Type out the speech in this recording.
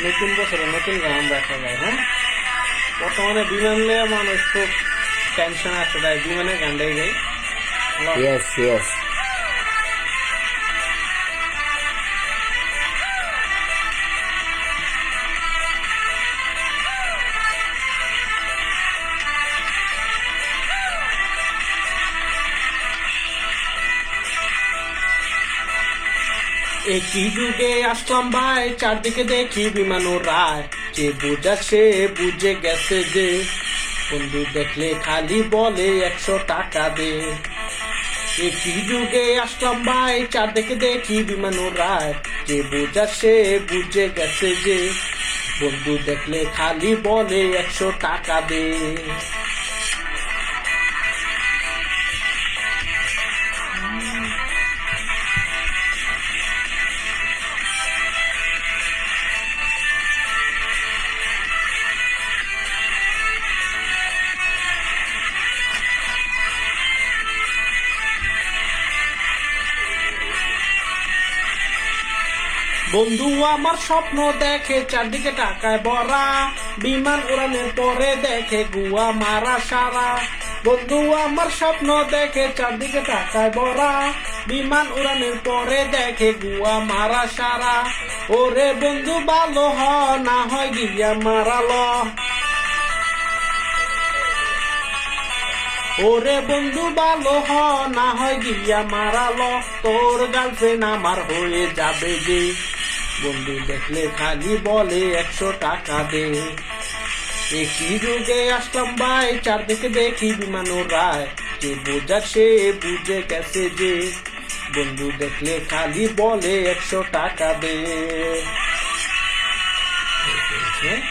নতুন বছরে নতুন গান দেখা যায়। হ্যাঁ, বর্তমানে বিমান নিয়ে মানুষ খুব টেনশন আছে, তাই বিমানের গানটাই গাই। Yes yes. একই যুগে আসলাম ভাই, চারদিকে দেখি বিমান রায়, যে বোঝা সে বুঝে গেছে যে, বন্ধু দেখলে খালি বলে 100 টাকা দে। একই যুগে আসলাম ভাই, চারদিকে দেখি বিমান রায়, যে বোঝা সে বুঝে গেছে যে, বন্ধু দেখলে খালি বলে 100 টাকা দে। বন্ধু আমার স্বপ্ন দেখে চারদিকে টাকায় ভরা, বিমান উড়ানের পরে দেখে গুয়া মারা সারা। বন্ধু আমার স্বপ্ন দেখে চারদিকে টাকায় ভরা, বিমান উড়ানের পরে দেখে গুয়া মারা সারা। ওরে বন্ধু ভালো হ, না হয় গিয়া মারালো। ওরে বন্ধু ভালো হ, না হয় গিয়া মারালো। তোর গার্লফ্রেন্ড আমার হয়ে যাবে যে, বন্ধু দেখলে খালি বলে 100 টাকা দে। একই যুগে আসলাম ভাই, চারদিকে দেখি বিমান রায়, যে বোঝা সে বুঝে গেছে যে, বন্ধু দেখলে খালি বলে 100 টাকা দে। হ্যাঁ,